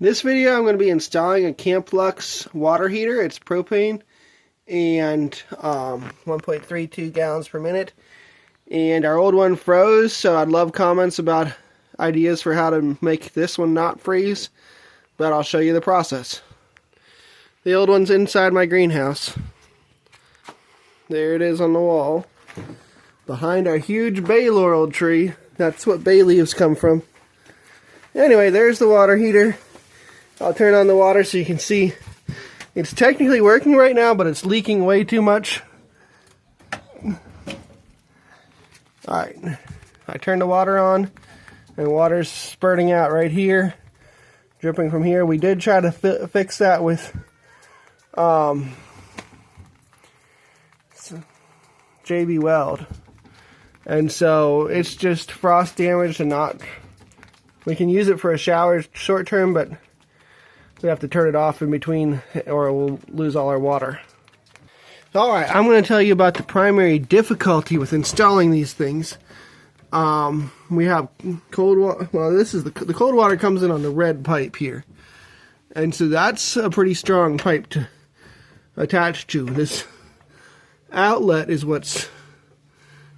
This video I'm going to be installing a Camplux water heater. It's propane and 1.32 gallons per minute. And our old one froze, so I'd love comments about ideas for how to make this one not freeze. But I'll show you the process. The old one's inside my greenhouse. There it is on the wall. Behind our huge bay laurel tree. That's what bay leaves come from. Anyway, there's the water heater. I'll turn on the water so you can see. It's technically working right now, but it's leaking way too much. Alright, I turned the water on, and water's spurting out right here, dripping from here. We did try to fix that with JB Weld, and so it's just frost damage and not. We can use it for a shower short term, but we have to turn it off in between or we'll lose all our water. Alright, I'm going to tell you about the primary difficulty with installing these things. We have cold water. Well, this is the cold water comes in on the red pipe here. And so that's a pretty strong pipe to attach to. This outlet is what's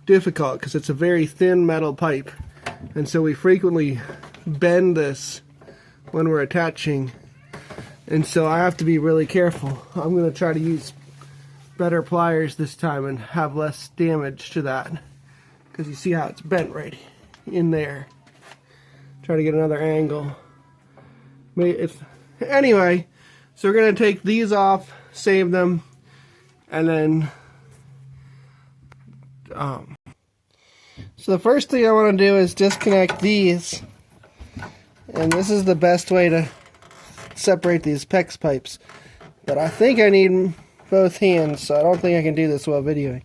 difficult because it's a very thin metal pipe. And so we frequently bend this when we're attaching. And so I have to be really careful. I'm going to try to use better pliers this time and have less damage to that. Because you see how it's bent right in there. Try to get another angle. Anyway, so we're going to take these off, save them, and then... So the first thing I want to do is disconnect these. And this is the best way to separate these PEX pipes, but I think I need both hands, so I don't think I can do this while videoing.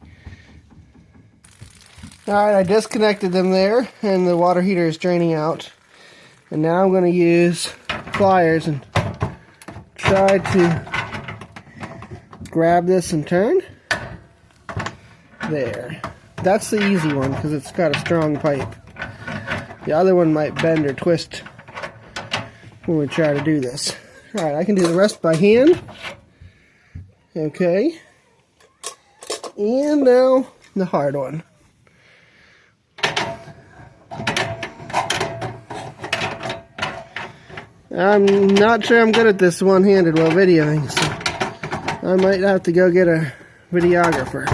Alright, I disconnected them there, and the water heater is draining out. And now I'm going to use pliers and try to grab this and turn. There. That's the easy one, because it's got a strong pipe. The other one might bend or twist when we try to do this. Alright, I can do the rest by hand. Okay. And now the hard one. I'm not sure I'm good at this one-handed while videoing, so I might have to go get a videographer.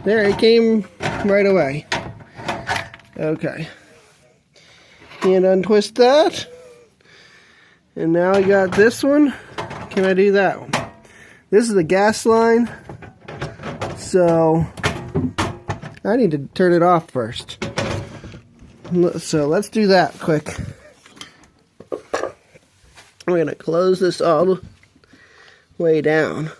There, it came right away. Okay. And untwist that. And now I got this one. Can I do that one? This is the gas line. So I need to turn it off first. So let's do that quick. I'm going to close this all the way down.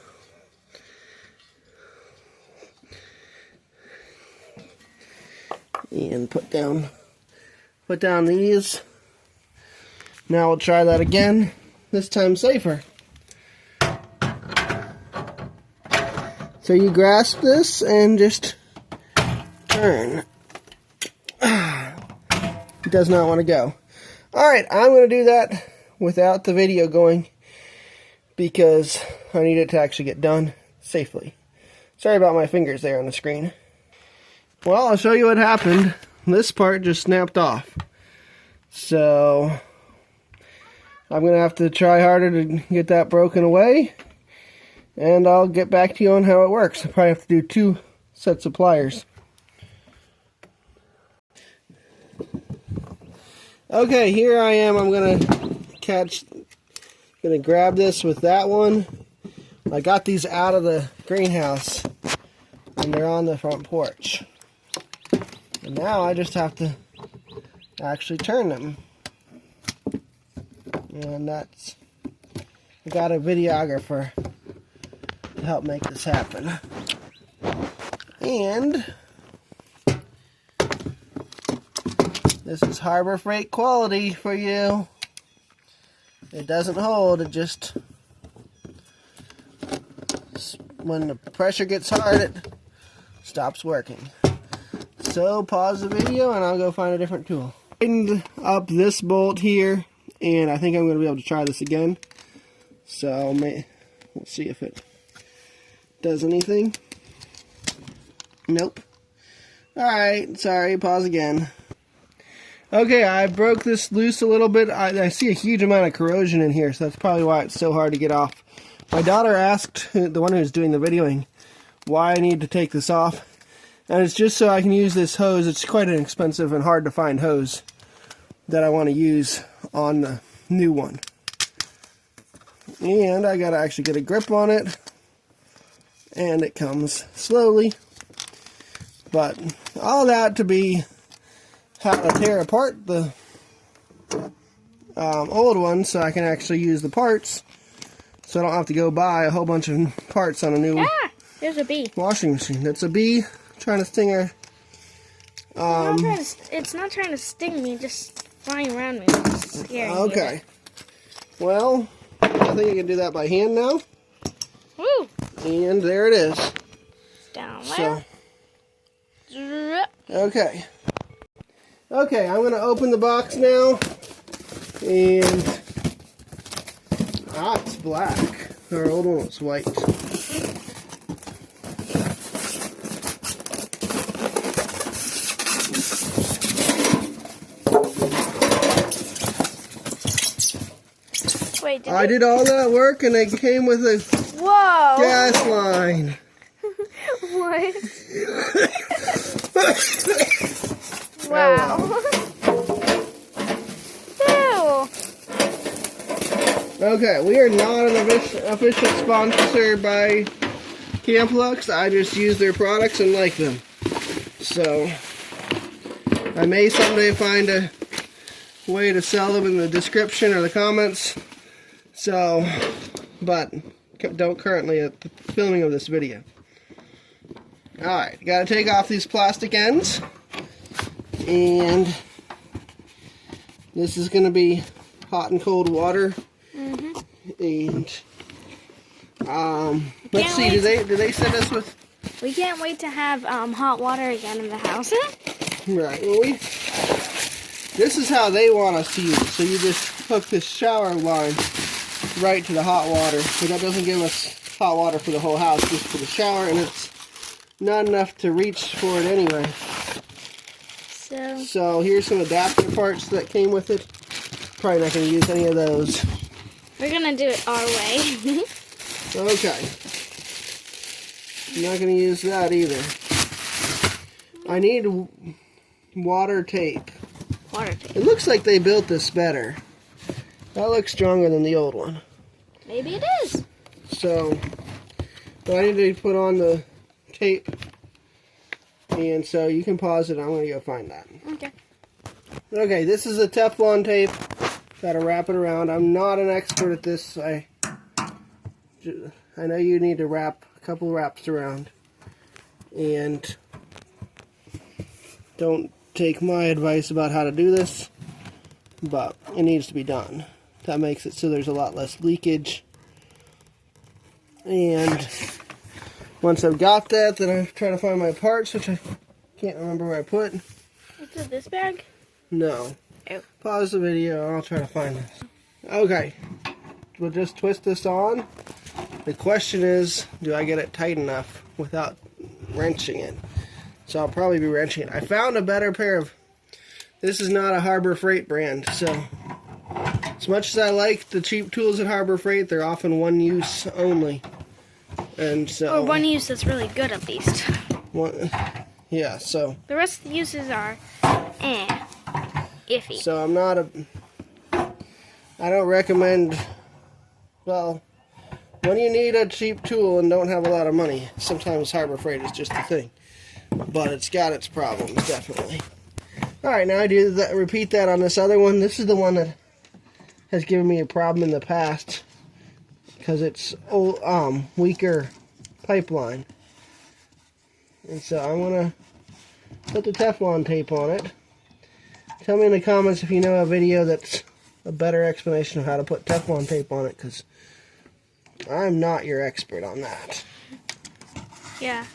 And put down these. Now we'll try that again, this time safer. So you grasp this and just turn. It does not want to go. Alright, I'm going to do that without the video going because I need it to actually get done safely. Sorry about my fingers there on the screen. Well, I'll show you what happened. This part just snapped off. So I'm going to have to try harder to get that broken away. And I'll get back to you on how it works. I'll probably have to do 2 sets of pliers. Okay, here I am. I'm going to grab this with that one. I got these out of the greenhouse. And they're on the front porch. And now I just have to actually turn them. And that's... I got a videographer to help make this happen. And this is Harbor Freight quality for you. It doesn't hold, it just... When the pressure gets hard, it stops working. So pause the video and I'll go find a differend tool. Tightened up this bolt here and I think I'm going to be able to try this again. So let's see if it does anything. Nope. Alright, sorry, pause again. Okay, I broke this loose a little bit. I see a huge amount of corrosion in here, so that's probably why it's so hard to get off. My daughter asked, the one who's doing the videoing, why I need to take this off. And it's just so I can use this hose. It's quite an expensive and hard to find hose that I want to use on the new one. And I gotta actually get a grip on it. And it comes slowly. But all that to be how to tear apart the old one so I can actually use the parts. So I don't have to go buy a whole bunch of parts on a new there's a bee. Washing machine. That's a bee trying to sting her. It's not trying to sting me, just flying around me. It's scary. Okay. Well, I think I can do that by hand now. Woo! And there it is. It's down there. So, okay. Okay, I'm going to open the box now. And it's black. Our old one was white. Wait, I did all that work and it came with a gas line. What? Wow. Ew. Okay, we are not an official sponsor by Camplux. I just use their products and like them. So, I may someday find a way to sell them in the description or the comments. So, but don't currently at the filming of this video. Alright, gotta take off these plastic ends. And this is gonna be hot and cold water. And let's see, do they send us with? We can't wait to have hot water again in the house. Right. Well, this is how they want us to use it. So you just hook this shower line right to the hot water. But that doesn't give us hot water for the whole house, just for the shower, and it's not enough to reach for it anyway. So here's some adapter parts that came with it. Probably not going to use any of those. We're going to do it our way. Okay. I'm not going to use that either. I need water tape. Water tape. It looks like they built this better. That looks stronger than the old one. Maybe it is. So, I need to put on the tape. And so you can pause it. I'm going to go find that. Okay. Okay, this is a Teflon tape. Got to wrap it around. I'm not an expert at this. I know you need to wrap a couple wraps around. And don't take my advice about how to do this, but it needs to be done. That makes it so there's a lot less leakage. And once I've got that, then I try to find my parts, which I can't remember where I put. Is it this bag? No. Oh. Pause the video and I'll try to find this. Okay. We'll just twist this on. The question is, do I get it tight enough without wrenching it? So I'll probably be wrenching it. I found a better pair of... This is not a Harbor Freight brand, so... As much as I like the cheap tools at Harbor Freight, they're often one use only. And so... Or one use that's really good at least. Yeah, so... The rest of the uses are... iffy. So I'm not a... I don't recommend... Well... When you need a cheap tool and don't have a lot of money, sometimes Harbor Freight is just the thing. But it's got its problems, definitely. Alright, now I do that, repeat that on this other one. This is the one that has given me a problem in the past. Because it's old, weaker pipeline. And so I'm going to put the Teflon tape on it. Tell me in the comments if you know a video that's a better explanation of how to put Teflon tape on it, because I'm not your expert on that. Yeah.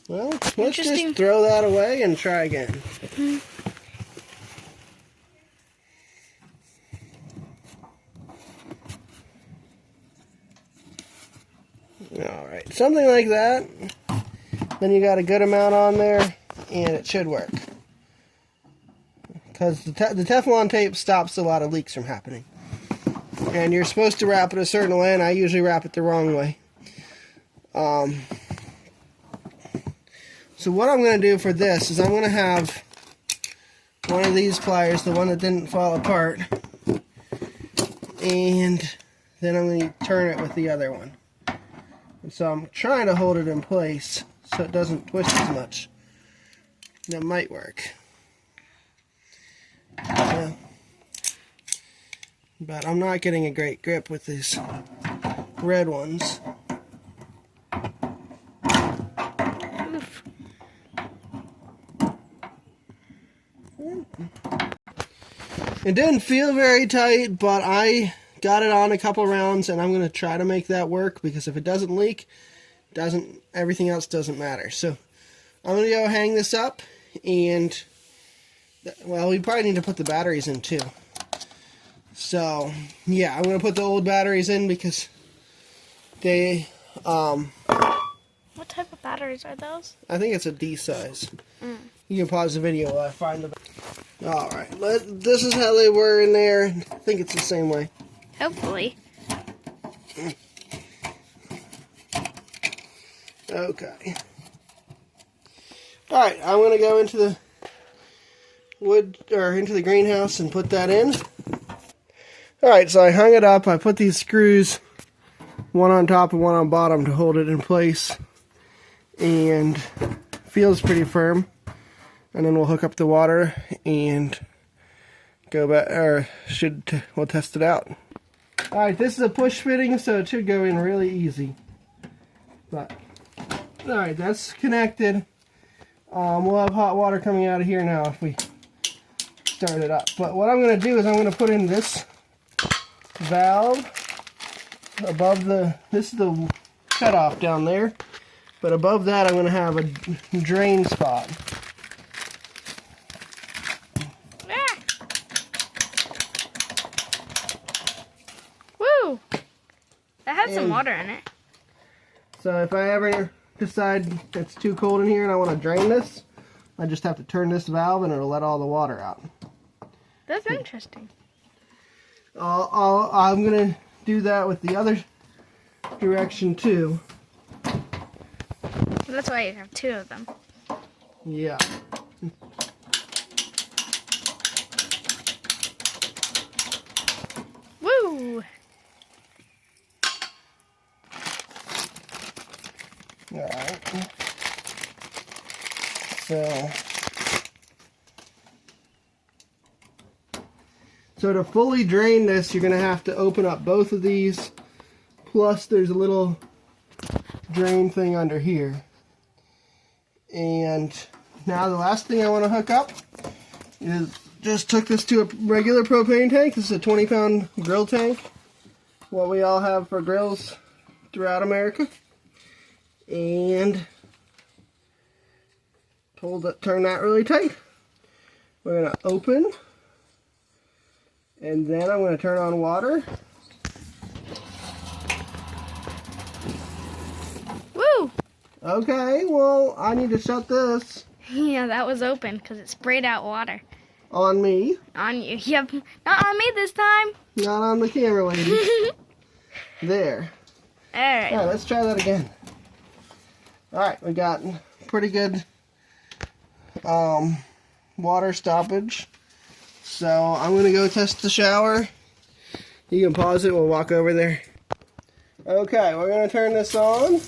Well, let's just throw that away and try again. Alright, something like that. Then you got a good amount on there, and it should work. Because the Teflon tape stops a lot of leaks from happening. And you're supposed to wrap it a certain way, and I usually wrap it the wrong way. So what I'm going to do for this is I'm going to have one of these pliers, the one that didn't fall apart, and then I'm going to turn it with the other one. And so I'm trying to hold it in place so it doesn't twist as much. That might work. Yeah. But I'm not getting a great grip with these red ones. It didn't feel very tight, but I got it on a couple rounds, and I'm going to try to make that work, because if it doesn't leak, everything else doesn't matter. So I'm going to go hang this up, and well, we probably need to put the batteries in too. So yeah, I'm going to put the old batteries in because they What type of batteries are those? I think it's a D size. You can pause the video while I find them. Alright, this is how they were in there. I think it's the same way. Hopefully. Okay. Alright, I'm going to go into the into the greenhouse and put that in. Alright, so I hung it up. I put these screws, one on top and one on bottom, to hold it in place. And feels pretty firm. And then we'll hook up the water and go back, we'll test it out. Alright, this is a push fitting, so it should go in really easy. But, alright, that's connected. We'll have hot water coming out of here now if we start it up. But what I'm going to do is I'm going to put in this valve above this is the cutoff down there. But above that I'm going to have a drain spot. Woo! That had some water in it. So if I ever decide it's too cold in here and I want to drain this, I just have to turn this valve and it'll let all the water out. That's interesting. I'm going to do that with the other direction too. That's why you have two of them. Yeah. Woo! Alright. So to fully drain this, you're going to have to open up both of these. Plus there's a little drain thing under here. And now the last thing I want to hook up is just took this to a regular propane tank. This is a 20-pound grill tank. What we all have for grills throughout America. And turn that really tight. We're going to open. And then I'm going to turn on water. Woo! Okay, well, I need to shut this. Yeah, that was open because it sprayed out water. On me. On you. Yep. Not on me this time. Not on the camera, lady. There. Alright. Alright, let's try that again. Alright, we got pretty good water stoppage. So I'm going to go test the shower. You can pause it, we'll walk over there. Okay, we're going to turn this on.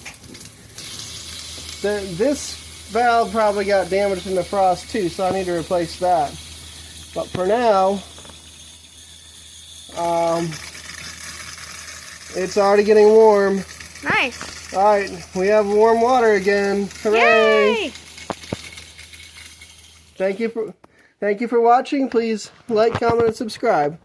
This valve probably got damaged in the frost too, so I need to replace that. But for now, it's already getting warm. Nice. Alright, we have warm water again. Hooray! Yay! Thank you for watching. Please like, comment, and subscribe.